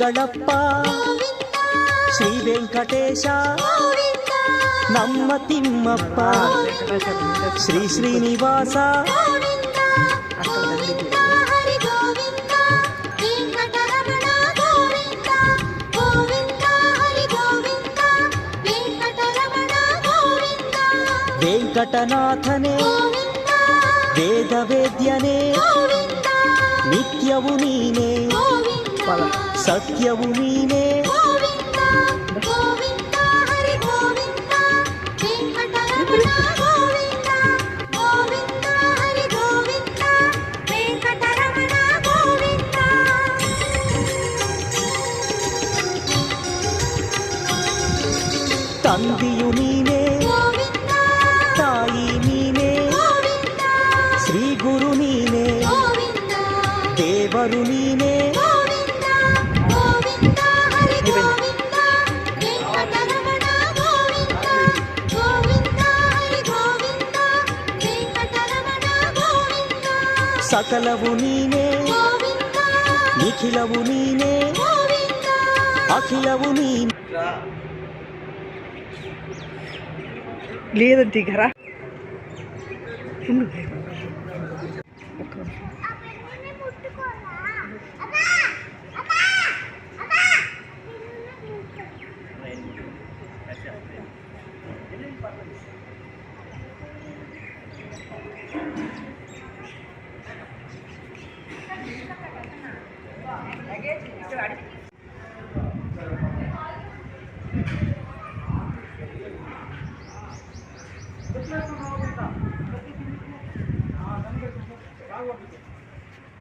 ಮಂಗಳಪ್ಪ ಶ್ರೀ ವೆಂಕಟೇಶ ನಮ್ಮ ತಿಮ್ಮಪ್ಪ ಶ್ರೀ ಶ್ರೀನಿವಾಸ ವೆಂಕಟನಾಥನೇ ವೇದ ವೇದ್ಯನೇ ನಿತ್ಯವು ನೀನೇ ಸತ್ಯವು ನೀನೇ ತಂದೆಯು ನೀನೇ ತಾಯಿ ನೀನೇ ಶ್ರೀ ಗುರು ನೀನೇ ದೇವರು ನೀನೇ ಸಕಲವು ನೀನೇ ನಿಖಿಲವು ನೀನೇ ಅಖಿಲವು ನೀನೇ లేదంటే కదా Gracias.